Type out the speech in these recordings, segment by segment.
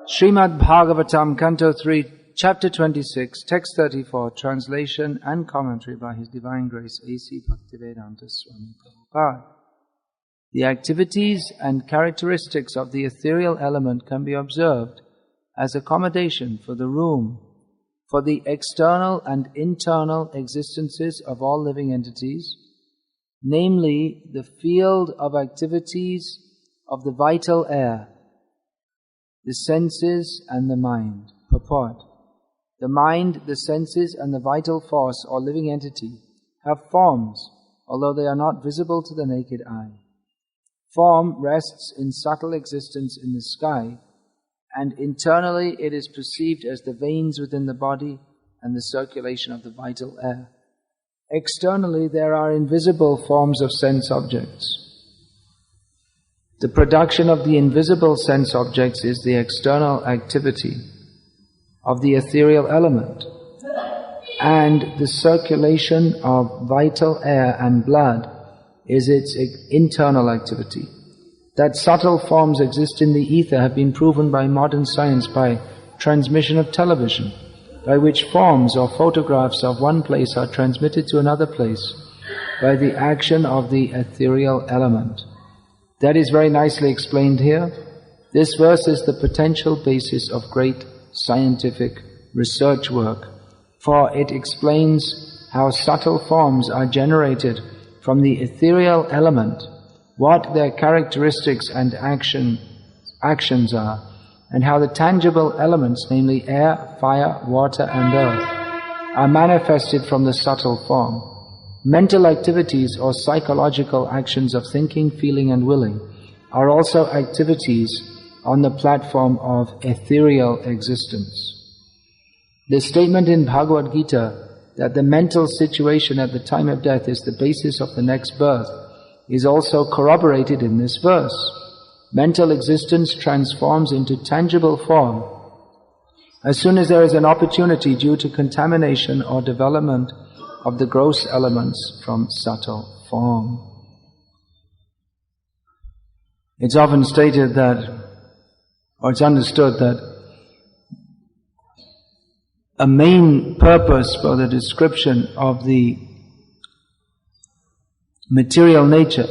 Srimad Bhagavatam, Canto 3, Chapter 26, Text 34, Translation and Commentary by His Divine Grace A.C. Bhaktivedanta Swami Prabhupada. The activities and characteristics of the ethereal element can be observed as accommodation for the room, for the external and internal existences of all living entities, namely the field of activities of the vital air, the senses and the mind. Purport. The mind, the senses and the vital force or living entity have forms, although they are not visible to the naked eye. Form rests in subtle existence in the sky, and internally it is perceived as the veins within the body and the circulation of the vital air. Externally there are invisible forms of sense objects. The production of the invisible sense objects is the external activity of the ethereal element, and the circulation of vital air and blood is its internal activity. That subtle forms exist in the ether have been proven by modern science by transmission of television, by which forms or photographs of one place are transmitted to another place by the action of the ethereal element. That is very nicely explained here. This verse is the potential basis of great scientific research work, for it explains how subtle forms are generated from the ethereal element, what their characteristics and actions are, and how the tangible elements, namely air, fire, water and earth, are manifested from the subtle form. Mental activities or psychological actions of thinking, feeling and willing are also activities on the platform of ethereal existence. The statement in Bhagavad-gita that the mental situation at the time of death is the basis of the next birth is also corroborated in this verse. Mental existence transforms into tangible form as soon as there is an opportunity due to contamination or development of the gross elements from subtle form. It's often stated that, or it's understood that a main purpose for the description of the material nature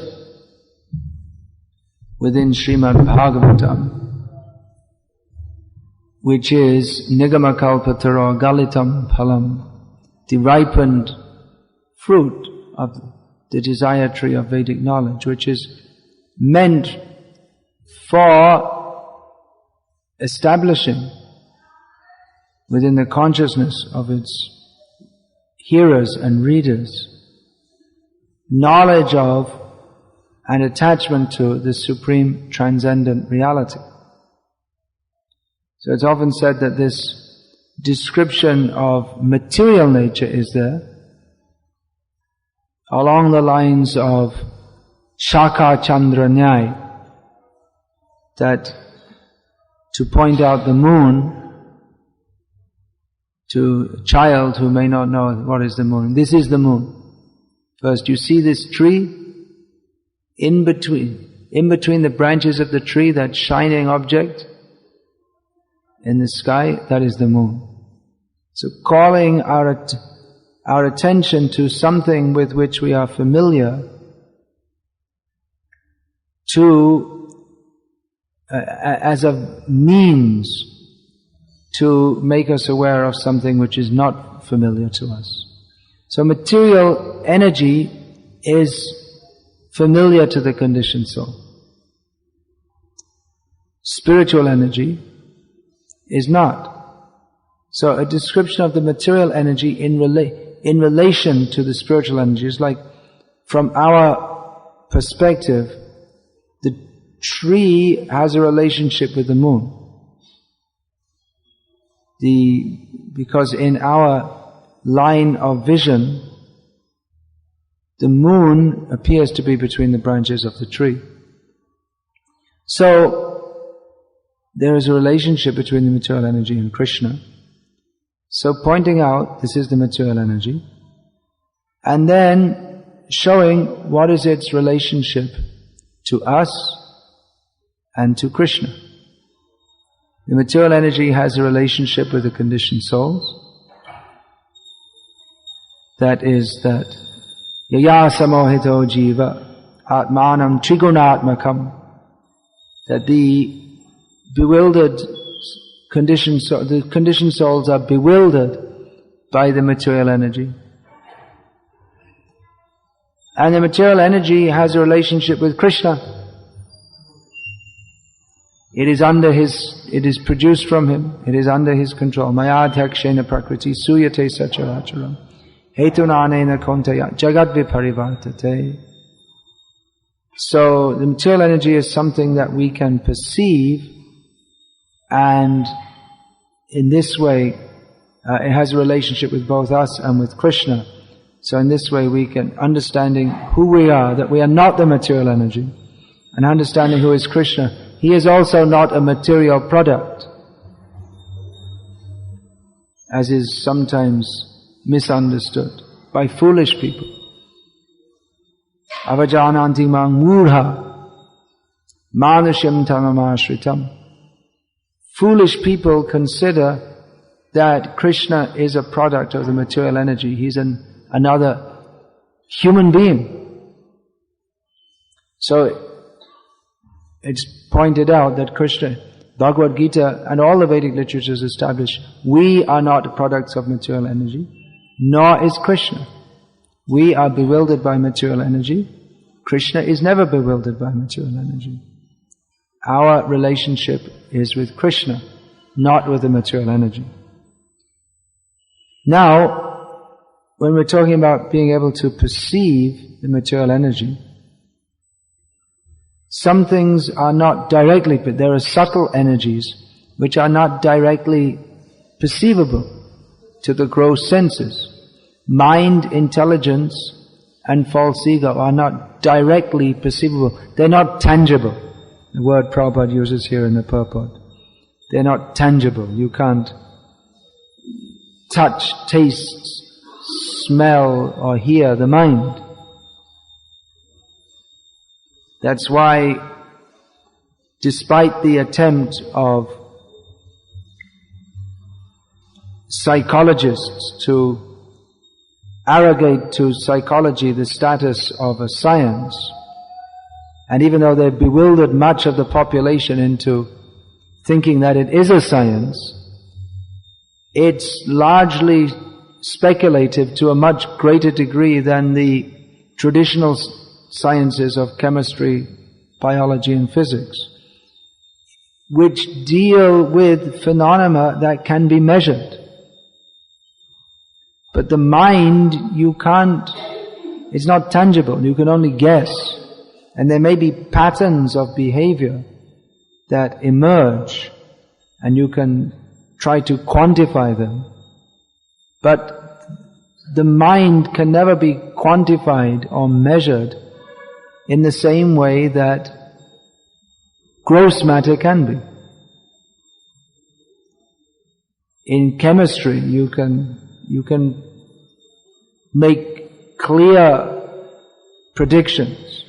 within Srimad Bhagavatam, which is Nigamakalpataro Galitam Phalam, the ripened fruit of the desire tree of Vedic knowledge, which is meant for establishing within the consciousness of its hearers and readers knowledge of and attachment to the supreme transcendent reality. So it's often said that this description of material nature is there along the lines of Shaka Chandra Nyay, that to point out the moon to a child who may not know what is the moon. This is the moon. First, you see this tree, in between the branches of the tree, that shining object in the sky, that is the moon. So calling our attention to something with which we are familiar as a means to make us aware of something which is not familiar to us. So material energy is familiar to the conditioned soul. Spiritual energy is not. So a description of the material energy in relation to the spiritual energy is like, from our perspective, the tree has a relationship with the moon. Because in our line of vision, the moon appears to be between the branches of the tree. So there is a relationship between the material energy and Krishna. So pointing out this is the material energy, and then showing what is its relationship to us and to Krishna. The material energy has a relationship with the conditioned souls. That is that yaya samohito jiva atmanam trigunatmakam, that the bewildered conditioned souls are bewildered by the material energy. And the material energy has a relationship with Krishna. It is produced from him, it is under his control. Maya adhyakshena prakriti suyate sacharacharam hetunanena kontaya jagat viparivartate. So the material energy is something that we can perceive, and in this way it has a relationship with both us and with Krishna. So in this way we can, understanding who we are, that we are not the material energy, and understanding who is Krishna, he is also not a material product, as is sometimes misunderstood by foolish people. Avajananti mang murha manusham tamamashritam. Foolish people consider that Krishna is a product of the material energy. He's another human being. So it's pointed out that Krishna, Bhagavad-gita and all the Vedic literatures establish we are not products of material energy, nor is Krishna. We are bewildered by material energy. Krishna is never bewildered by material energy. Our relationship is with Krishna, not with the material energy. Now, when we're talking about being able to perceive the material energy, some things are not directly, but there are subtle energies which are not directly perceivable to the gross senses. Mind, intelligence and false ego are not directly perceivable. They're not tangible. The word Prabhupada uses here in the purport. They're not tangible. You can't touch, taste, smell or hear the mind. That's why, despite the attempt of psychologists to arrogate to psychology the status of a science, and even though they've bewildered much of the population into thinking that it is a science, it's largely speculative to a much greater degree than the traditional sciences of chemistry, biology and physics, which deal with phenomena that can be measured. But the mind, it's not tangible, you can only guess. And there may be patterns of behavior that emerge, and you can try to quantify them. But the mind can never be quantified or measured in the same way that gross matter can be. In chemistry, you can make clear predictions.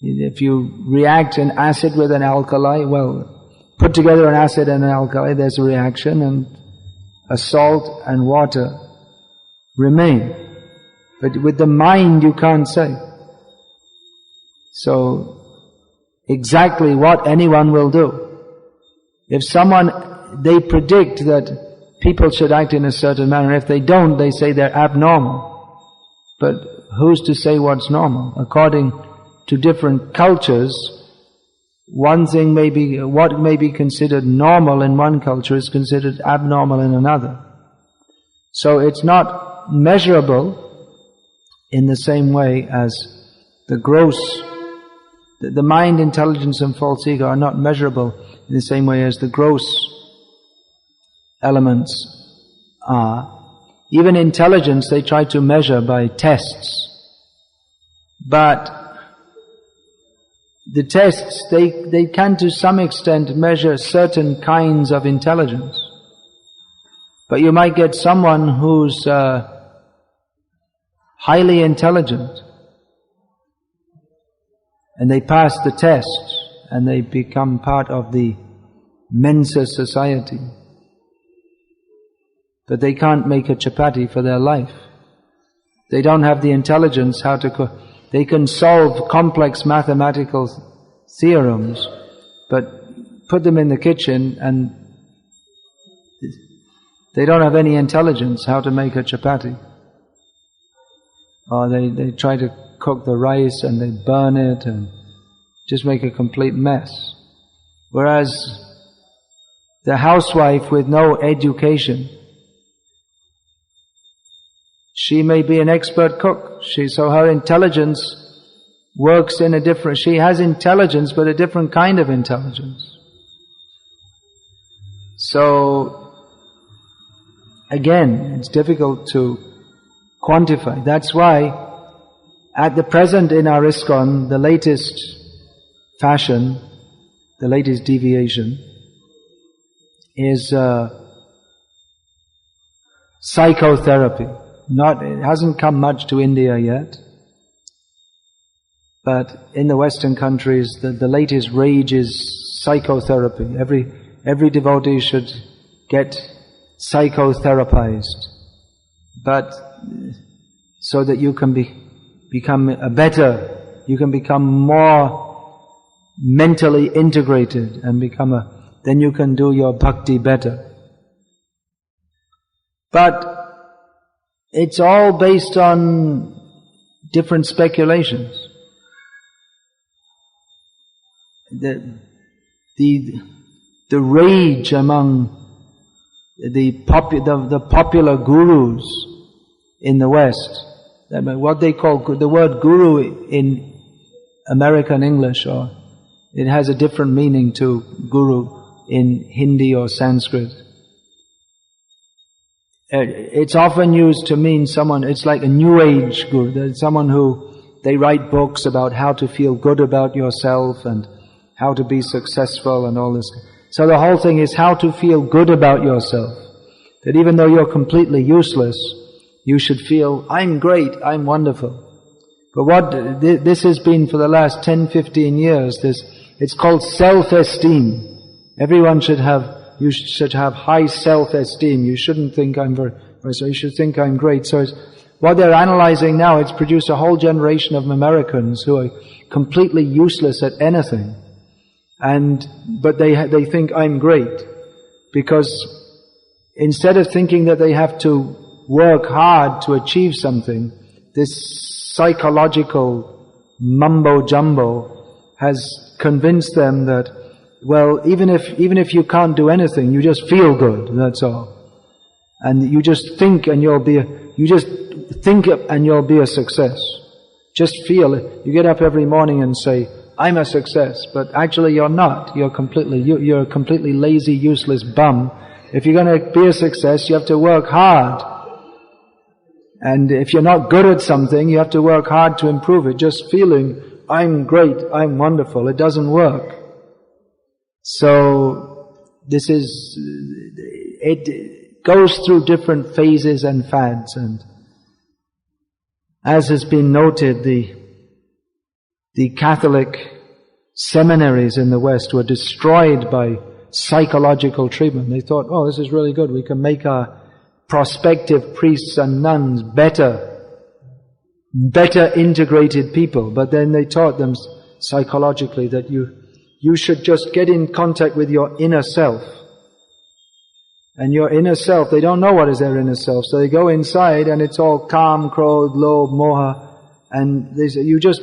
If you react an acid with an alkali, well, put together an acid and an alkali, there's a reaction, and a salt and water remain. But with the mind you can't say. So, exactly what anyone will do. If they predict that people should act in a certain manner, if they don't, they say they're abnormal. But who's to say what's normal? According to different cultures, what may be considered normal in one culture is considered abnormal in another. So it's not measurable in the same way as the gross. The mind, intelligence and false ego are not measurable in the same way as the gross elements are. Even intelligence they try to measure by tests. But the tests, they can to some extent measure certain kinds of intelligence. But you might get someone who's highly intelligent, and they pass the test, and they become part of the Mensa society. But they can't make a chapati for their life. They don't have the intelligence how to cook. They can solve complex mathematical theorems, but put them in the kitchen and they don't have any intelligence how to make a chapati. Or they try to cook the rice and they burn it and just make a complete mess. Whereas the housewife with no education, she may be an expert cook. So her intelligence works in a different... She has intelligence, but a different kind of intelligence. So, again, it's difficult to quantify. That's why, at the present in our ISKCON, the latest fashion, the latest deviation, is psychotherapy. It hasn't come much to India yet, but in the Western countries, the latest rage is psychotherapy. Every devotee should get psychotherapized, but so that you can become you can become more mentally integrated and then you can do your bhakti better. But it's all based on different speculations. The rage among the popular gurus in the West, what they call the word guru in American English, or it has a different meaning to guru in Hindi or Sanskrit. It's often used to mean someone, it's like a new age guru. There's someone who, they write books about how to feel good about yourself and how to be successful and all this. So the whole thing is how to feel good about yourself. That even though you're completely useless, you should feel, I'm great, I'm wonderful. But what this has been for the last 10, 15 years, it's called self-esteem. Everyone should have high self-esteem. You shouldn't think I'm so you should think I'm great. So what they're analyzing now, it's produced a whole generation of Americans who are completely useless at anything. But they think I'm great. Because instead of thinking that they have to work hard to achieve something, this psychological mumbo-jumbo has convinced them that, well, even if you can't do anything, you just feel good, that's all. And you just think and you'll be a success. Just feel it. You get up every morning and say, I'm a success, but actually you're not. You're a completely lazy, useless bum. If you're going to be a success, you have to work hard. And if you're not good at something, you have to work hard to improve it. Just feeling, I'm great, I'm wonderful, it doesn't work. So, it goes through different phases and fads, and as has been noted, the Catholic seminaries in the West were destroyed by psychological treatment. They thought, oh, this is really good, we can make our prospective priests and nuns better integrated people. But then they taught them psychologically that you should just get in contact with your inner self. And your inner self, they don't know what is their inner self, so they go inside and it's all calm, krodh, lobh, moha, and they say, you just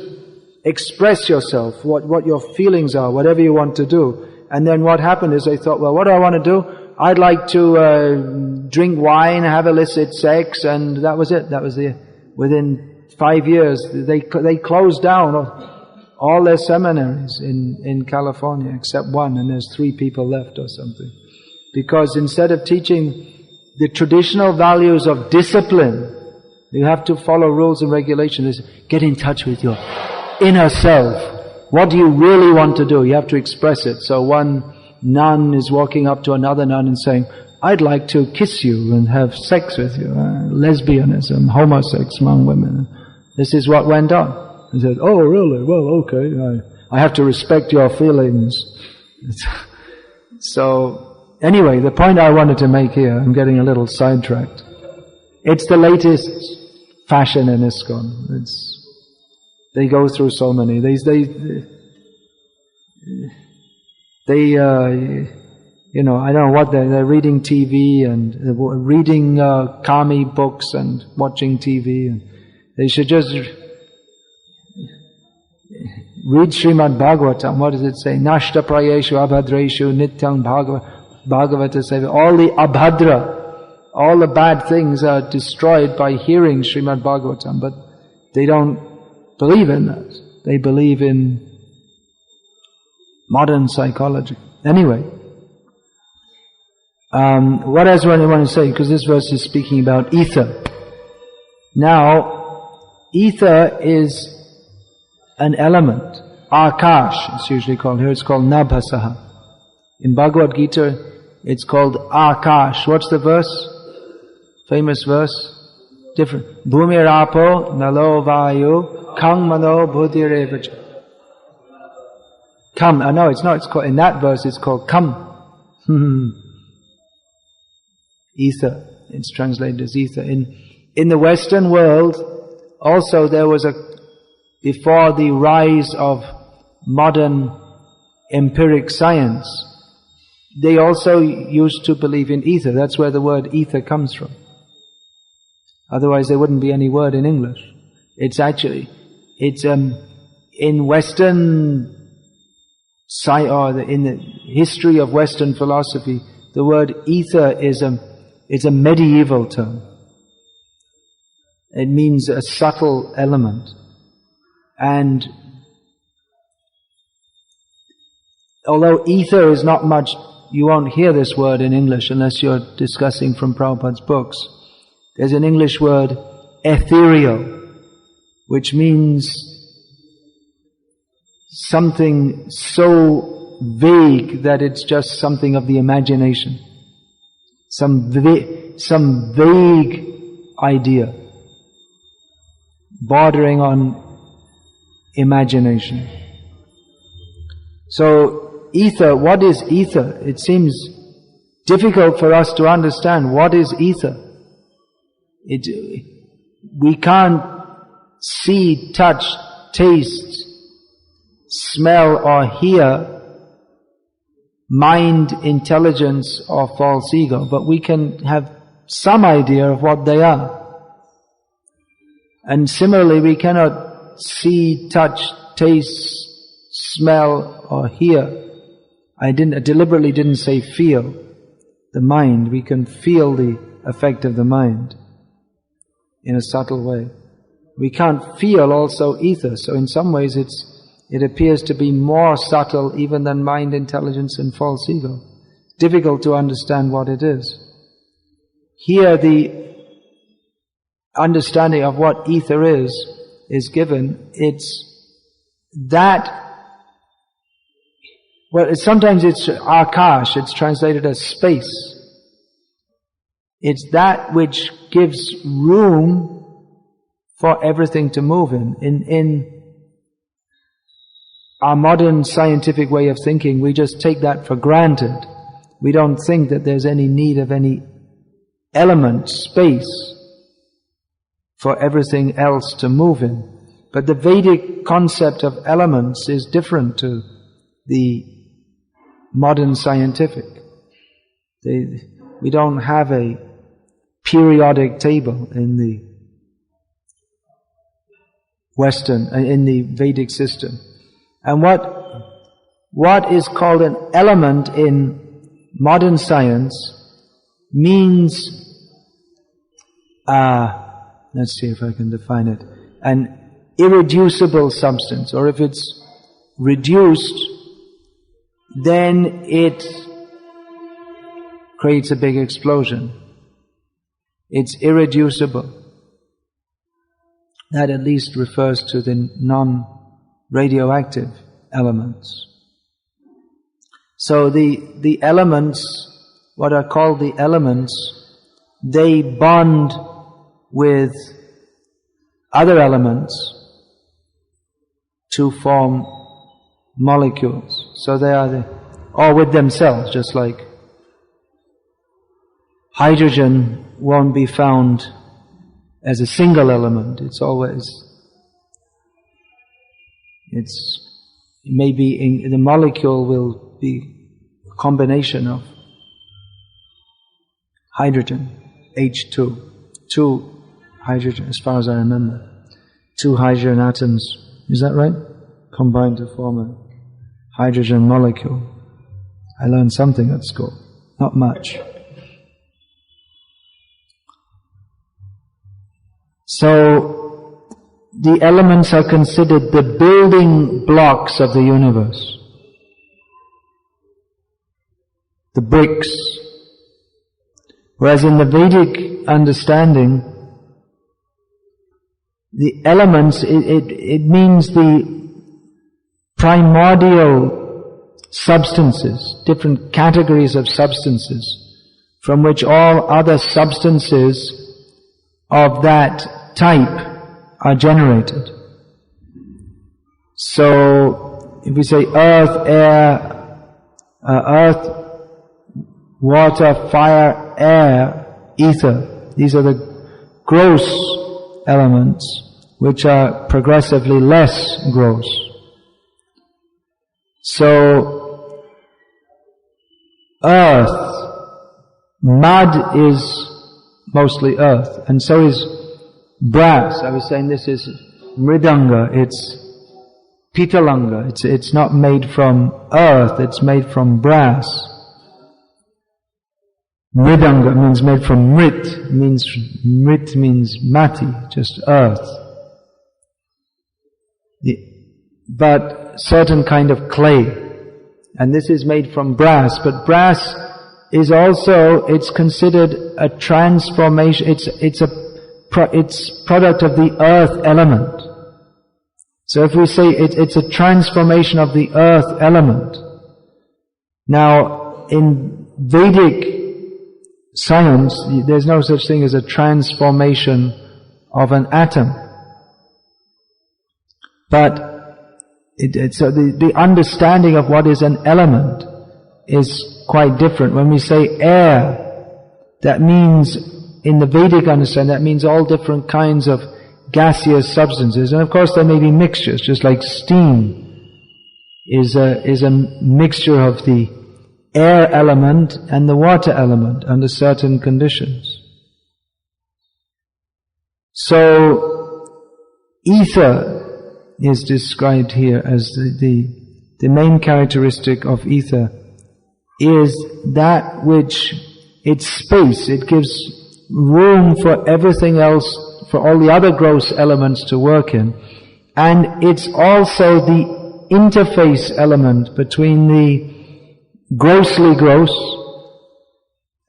express yourself, what your feelings are, whatever you want to do. And then what happened is they thought, well, what do I want to do? I'd like to drink wine, have illicit sex, and that was it. Within 5 years, they closed down all their seminaries in California, except one, and there's 3 people left or something. Because instead of teaching the traditional values of discipline, you have to follow rules and regulations. Get in touch with your inner self. What do you really want to do? You have to express it. So one nun is walking up to another nun and saying, I'd like to kiss you and have sex with you. Lesbianism, homosex among women. This is what went on. He said, oh really? Well, okay. I have to respect your feelings. So, anyway, the point I wanted to make here, I'm getting a little sidetracked. It's the latest fashion in ISKCON. They go through so many. I don't know what they're reading TV and reading kami books and watching TV. And they should just read Srimad Bhagavatam. What does it say? Nashta prayeshu abhadreshu nityam bhagavata seva. All the abhadra, all the bad things are destroyed by hearing Srimad Bhagavatam, but they don't believe in that. They believe in modern psychology. Anyway, what else do I want to say? Because this verse is speaking about ether. Now, ether is an element. Akash, it's usually called. Here it's called Nabhasaha. In Bhagavad-gita, it's called Akash. What's the verse? Famous verse? Different. Bhumirapo nalo vayu kang mano buddhirevacha. Come. No, it's not. It's called, in that verse it's called come. Ether. It's translated as ether. In the Western world, also there was before the rise of modern empiric science, they also used to believe in ether. That's where the word ether comes from. Otherwise there wouldn't be any word in English. It's in Western or in the history of Western philosophy, the word ether is a medieval term. It means a subtle element. And although ether is not much, you won't hear this word in English unless you're discussing from Prabhupada's books. There's an English word, ethereal, which means something so vague that it's just something of the imagination. Some vague idea, bordering on imagination. So, ether, what is ether? It seems difficult for us to understand what is ether. We can't see, touch, taste, smell or hear mind, intelligence or false ego, but we can have some idea of what they are. And similarly, we cannot see, touch, taste, smell or hear. I deliberately didn't say feel the mind. We can feel the effect of the mind in a subtle way. We can't feel also ether, so in some ways it appears to be more subtle even than mind, intelligence and false ego. It's difficult to understand what it is. Here the understanding of what ether is given. It's that, sometimes it's akash, it's translated as space. It's that which gives room for everything to move in our modern scientific way of thinking, we just take that for granted. We don't think that there's any need of any element, space, for everything else to move in. But the Vedic concept of elements is different to the modern scientific. We don't have a periodic table in the in the Vedic system. And what is called an element in modern science means, let's see if I can define it, an irreducible substance, or if it's reduced, then it creates a big explosion. It's irreducible. That at least refers to the non-radioactive elements. So the elements, what are called the elements, they bond with other elements to form molecules. So they are or with themselves, just like hydrogen won't be found as a single element. Maybe the molecule will be a combination of hydrogen, H2, two hydrogen, as far as I remember. Two hydrogen atoms, is that right? Combined to form a hydrogen molecule. I learned something at school, not much. So, the elements are considered the building blocks of the universe. The bricks. Whereas in the Vedic understanding, the elements, it means the primordial substances, different categories of substances, from which all other substances of that type are generated. So, if we say earth, air, water, fire, air, ether, these are the gross elements which are progressively less gross. So, earth, mud is mostly earth, and so is brass. I was saying this is mridanga, it's pitalanga, it's not made from earth, it's made from brass. Mridanga means made from mrit means mati, just earth. But certain kind of clay, and this is made from brass, but brass is also, it's considered a transformation, it's product of the earth element. So if we say it's a transformation of the earth element. Now, in Vedic science, there's no such thing as a transformation of an atom. But so the understanding of what is an element is quite different. When we say air, that means, in the Vedic understanding, that means all different kinds of gaseous substances. And of course there may be mixtures, just like steam is a mixture of the air element and the water element under certain conditions. So, ether is described here as the main characteristic of ether is that which it's space, it gives room for everything else, for all the other gross elements to work in, and it's also the interface element between the grossly gross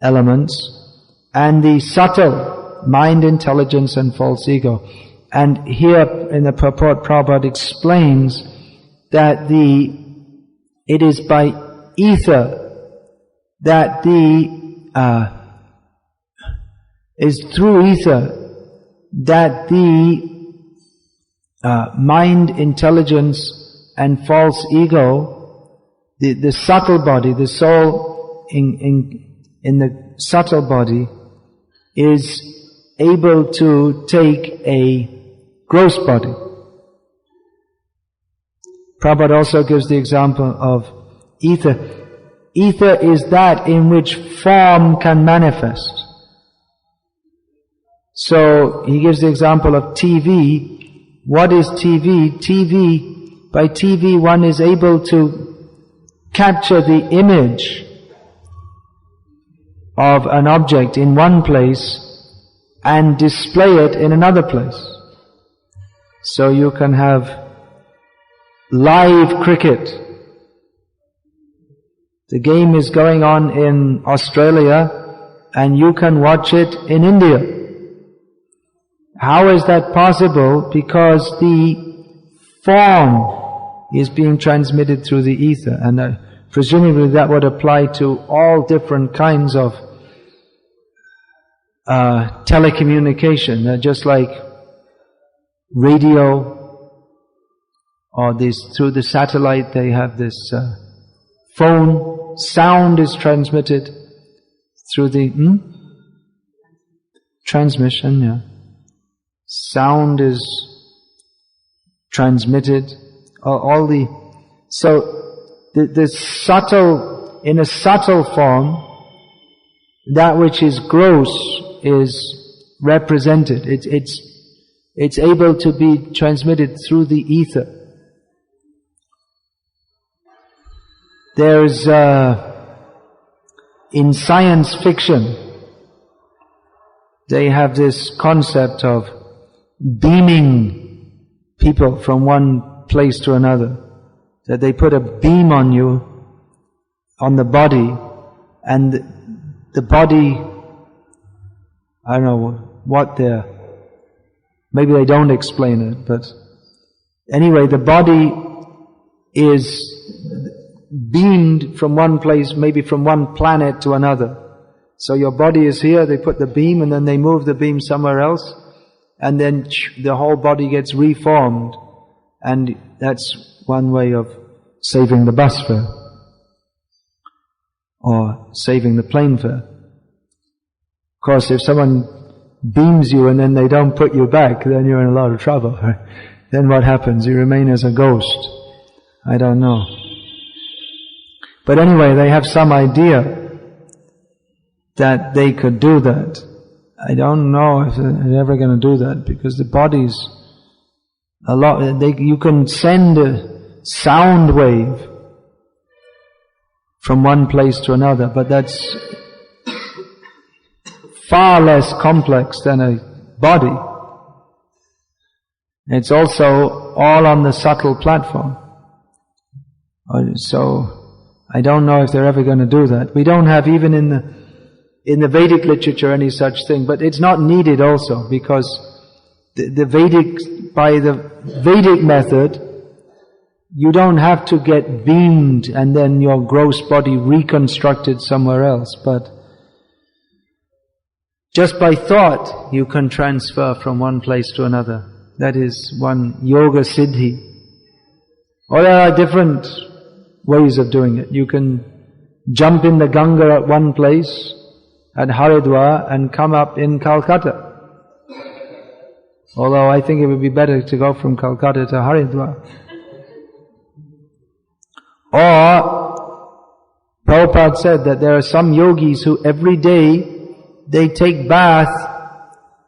elements and the subtle mind, intelligence and false ego. And here in the purport, Prabhupada explains that it is by ether that is through ether that the mind, intelligence and false ego, the subtle body, the soul in the subtle body is able to take a gross body. Prabhupada also gives the example of ether. Ether is that in which form can manifest. So, he gives the example of TV. What is TV? By TV one is able to capture the image of an object in one place and display it in another place. So you can have live cricket. The game is going on in Australia and you can watch it in India. How is that possible? Because the form is being transmitted through the ether, and presumably that would apply to all different kinds of telecommunication, just like radio, or through the satellite they have this phone, sound is transmitted through the transmission, yeah. Sound is transmitted, so the subtle, in a subtle form, that which is gross is represented. It's able to be transmitted through the ether. There's in science fiction, they have this concept of beaming people from one place to another. That they put a beam on you, on the body, and the body, I don't know what maybe they don't explain it, but anyway, the body is beamed from one place, maybe from one planet to another. So your body is here, they put the beam and then they move the beam somewhere else, and then the whole body gets reformed. And that's one way of saving the bus fare, or saving the plane fare. Of course, if someone beams you and then they don't put you back, then you're in a lot of trouble. Then what happens? You remain as a ghost. I don't know. But anyway, they have some idea that they could do that. I don't know if they're ever going to do that, because the body's a lot. You can send a sound wave from one place to another, but that's far less complex than a body. It's also all on the subtle platform. So I don't know if they're ever going to do that. We don't have even in the Vedic literature any such thing, but it's not needed also, because by the Vedic method, you don't have to get beamed and then your gross body reconstructed somewhere else, but just by thought you can transfer from one place to another. That is one yoga siddhi. Or there are different ways of doing it. You can jump in the Ganga at one place, at Haridwar, and come up in Calcutta. Although I think it would be better to go from Calcutta to Haridwar. Or, Prabhupada said that there are some yogis who every day they take bath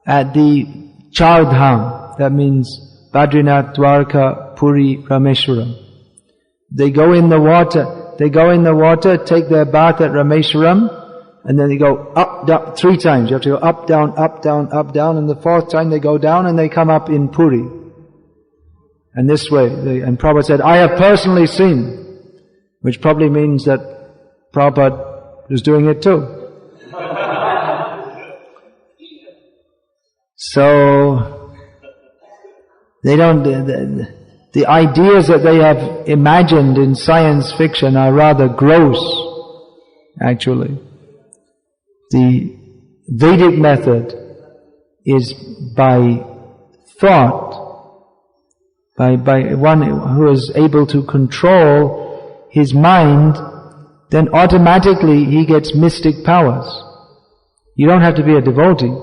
at the Char Dham. That means Badrinath, Dwarka, Puri, Rameshwaram. They go in the water, take their bath at Rameshwaram, and then they go up, down, 3 times. You have to go up, down, up, down, up, down, and the 4th time they go down and they come up in Puri. And this way, and Prabhupada said, I have personally seen, which probably means that Prabhupada is doing it too. So, they don't, the ideas that they have imagined in science fiction are rather gross, actually. The Vedic method is by thought, by one who is able to control his mind, then automatically he gets mystic powers. You don't have to be a devotee.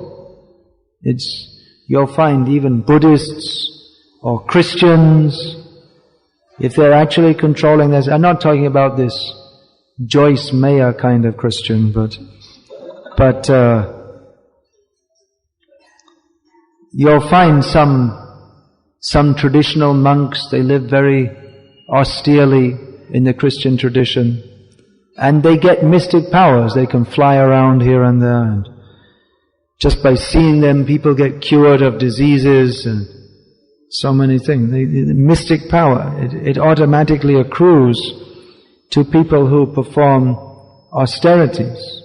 You'll find even Buddhists or Christians, if they're actually controlling this. I'm not talking about this Joyce Meyer kind of Christian, but you'll find some traditional monks, they live very austerely in the Christian tradition, and they get mystic powers. They can fly around here and there, and just by seeing them, people get cured of diseases and so many things. The mystic power, it automatically accrues to people who perform austerities.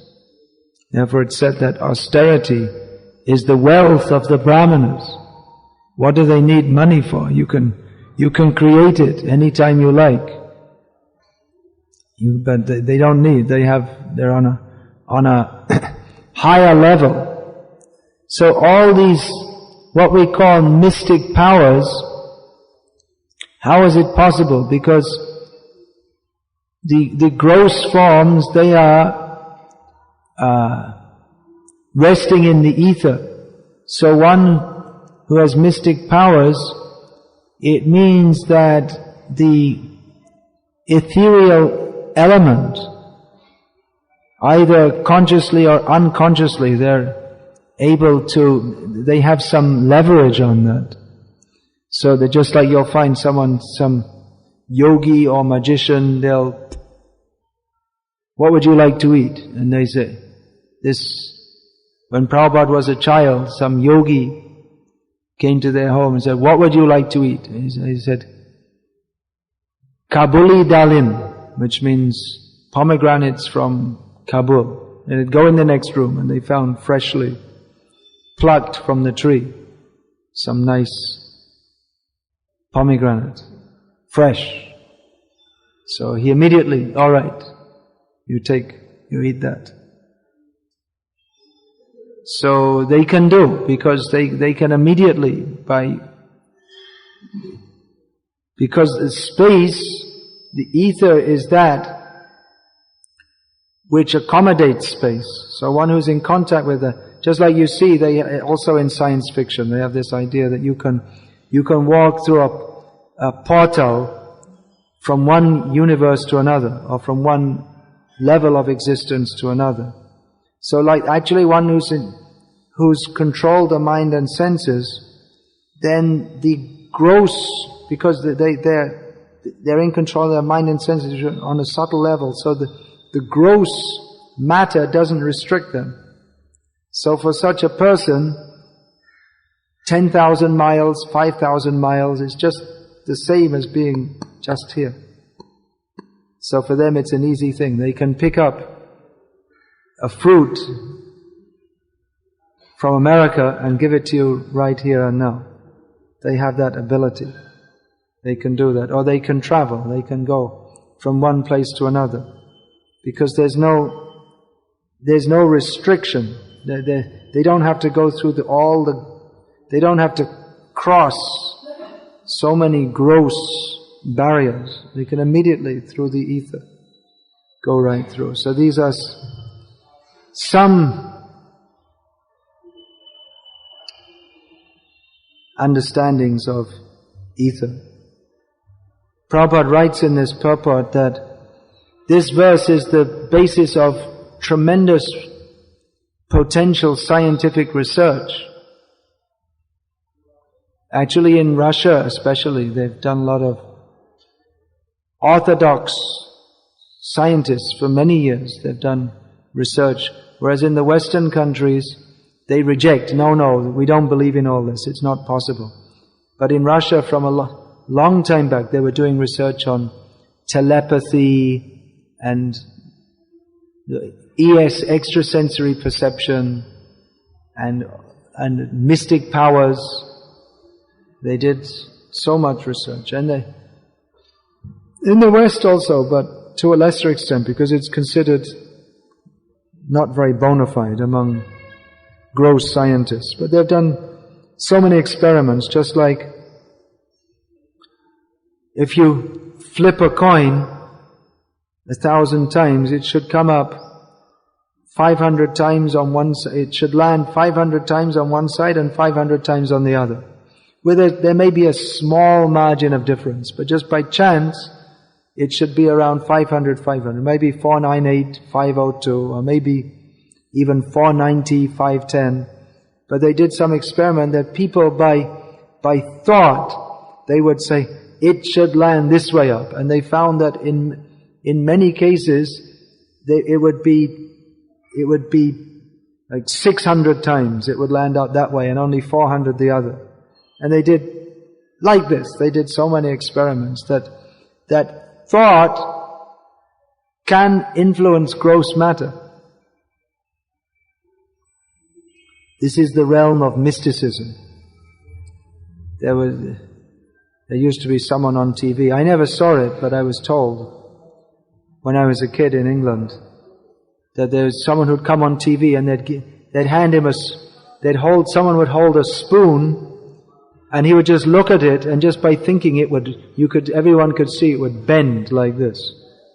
Therefore it's said that austerity is the wealth of the Brahmanas. What do they need money for? You can create it anytime you like. But they don't need. They're on a higher level. So all these, what we call mystic powers, how is it possible? Because the gross forms, they are resting in the ether. So one who has mystic powers, it means that the ethereal element, either consciously or unconsciously, they have some leverage on that. So that just like you'll find someone, some yogi or magician, what would you like to eat? And they say, when Prabhupada was a child, some yogi came to their home and said, what would you like to eat? And he said, Kabuli Dalim, which means pomegranates from Kabul. And they'd go in the next room and they found freshly plucked from the tree some nice pomegranate, fresh. So he immediately, all right, you eat that. So they can do, because they can immediately, because the space, the ether is that which accommodates space. So one who's in contact with just like you see, they also in science fiction, they have this idea that you can walk through a portal from one universe to another, or from one level of existence to another. So like actually one who's controlled the mind and senses, then the gross, because they're in control of their mind and senses on a subtle level, so the gross matter doesn't restrict them. So for such a person, 10,000 miles, 5,000 miles is just the same as being just here. So for them it's an easy thing. They can pick up a fruit from America and give it to you right here and now. They have that ability. They can do that. Or they can travel. They can go from one place to another. Because there's no restriction. They don't have to go through they don't have to cross so many gross barriers. They can immediately, through the ether, go right through. So these are some understandings of ether. Prabhupada writes in this purport that this verse is the basis of tremendous potential scientific research. Actually in Russia especially, they've done a lot of orthodox scientists for many years. They've done research. Whereas in the Western countries, they reject, no, we don't believe in all this, it's not possible. But in Russia from a long time back, they were doing research on telepathy and extrasensory perception and mystic powers. They did so much research. And in the West also, but to a lesser extent, because it's considered not very bona fide among gross scientists. But they've done so many experiments, just like if you flip a coin 1,000 times, it should come up 500 times on one side. It should land 500 times on one side and 500 times on the other. There may be a small margin of difference, but just by chance, it should be around 500, maybe 498, 502, or maybe even 490, 510. But they did some experiment that people by thought, they would say, it should land this way up. And they found that in many cases, it would be like 600 times it would land out that way and only 400 the other. And they did like this. They did so many experiments that thought can influence gross matter. This is the realm of mysticism. There used to be someone on TV. I never saw it, but I was told when I was a kid in England that there was someone who'd come on TV and they'd hand him someone would hold a spoon and he would just look at it, and just by thinking everyone could see it would bend like this.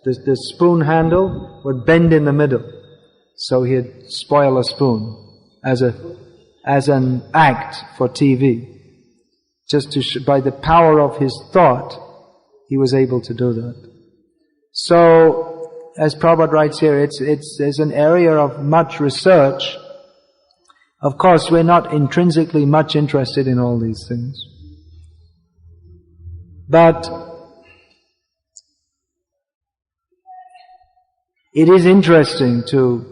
The spoon handle would bend in the middle. So he'd spoil a spoon as an act for TV. Just by the power of his thought, he was able to do that. So, as Prabhupada writes here, it's an area of much research. Of course, we're not intrinsically much interested in all these things. But it is interesting to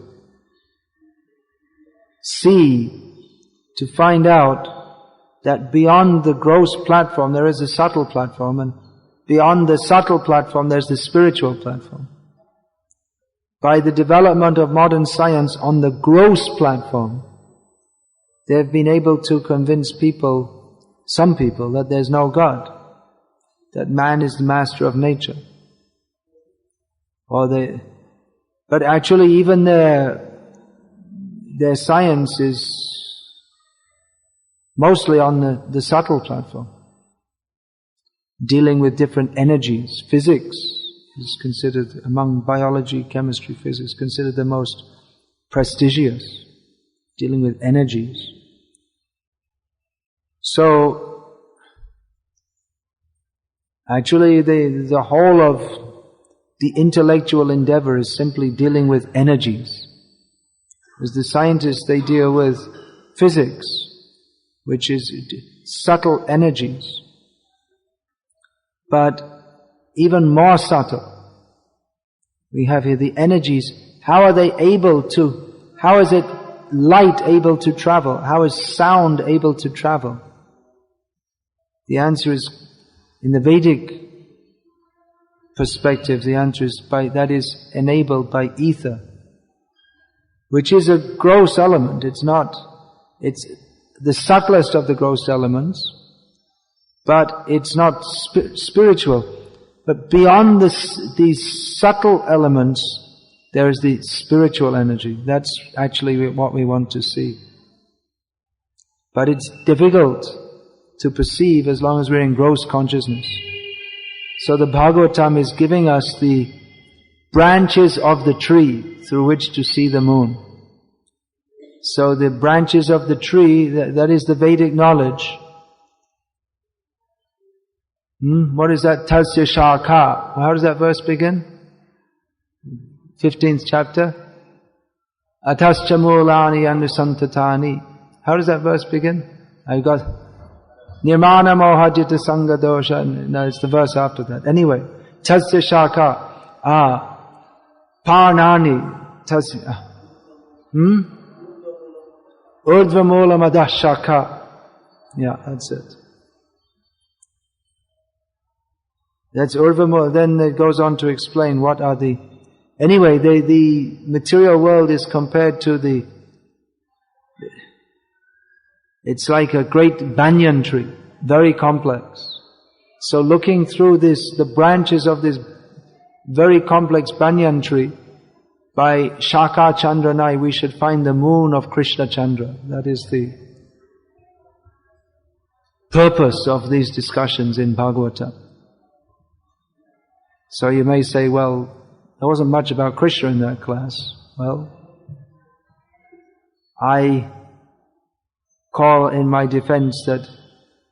find out that beyond the gross platform there is a subtle platform, and beyond the subtle platform there's the spiritual platform. By the development of modern science on the gross platform, they've been able to convince some people, that there's no God, that man is the master of nature. But actually even their science is mostly on the subtle platform, dealing with different energies. Physics is considered, among biology, chemistry, physics, considered the most prestigious, dealing with energies. So, actually the whole of the intellectual endeavor is simply dealing with energies. As the scientists, they deal with physics, which is subtle energies. But even more subtle, we have here the energies. How is it light able to travel? How is sound able to travel? The answer is, in the Vedic perspective, the answer is that is enabled by ether, which is a gross element. It's the subtlest of the gross elements, but it's not spiritual. But beyond these subtle elements, there is the spiritual energy. That's actually what we want to see. But it's difficult to perceive as long as we're in gross consciousness. So the Bhagavatam is giving us the branches of the tree through which to see the moon. So the branches of the tree, that is the Vedic knowledge. What is that? Tasya Shaka. How does that verse begin? 15th chapter. Atascha mulani anusantatani. How does that verse begin? I've got Nirmana mohajita sangha dosha. No, it's the verse after that. Anyway, Tasya Shaka. Parnani. Tasya. Urdhva mula madah shaka. Yeah, that's it. That's Urdhva mula. Then it goes on to explain what are the... Anyway, the material world is compared to it's like a great banyan tree, very complex. So looking through the branches of this very complex banyan tree, by Shaka Chandranai, we should find the moon of Krishna Chandra. That is the purpose of these discussions in Bhagavatam. So you may say, well, there wasn't much about Krishna in that class. Well, I call in my defense that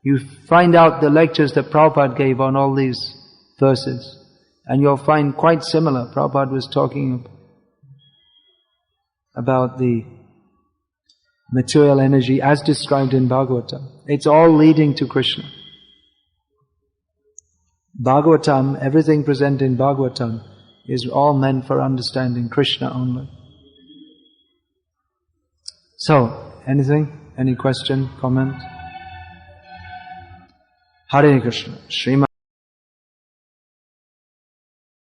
you find out the lectures that Prabhupada gave on all these verses, and you'll find quite similar. Prabhupada was talking about the material energy as described in Bhagavatam. It's all leading to Krishna. Bhagavatam, everything present in Bhagavatam, is all meant for understanding Krishna only. So, anything? Any question, comment? Hare Krishna. Srimad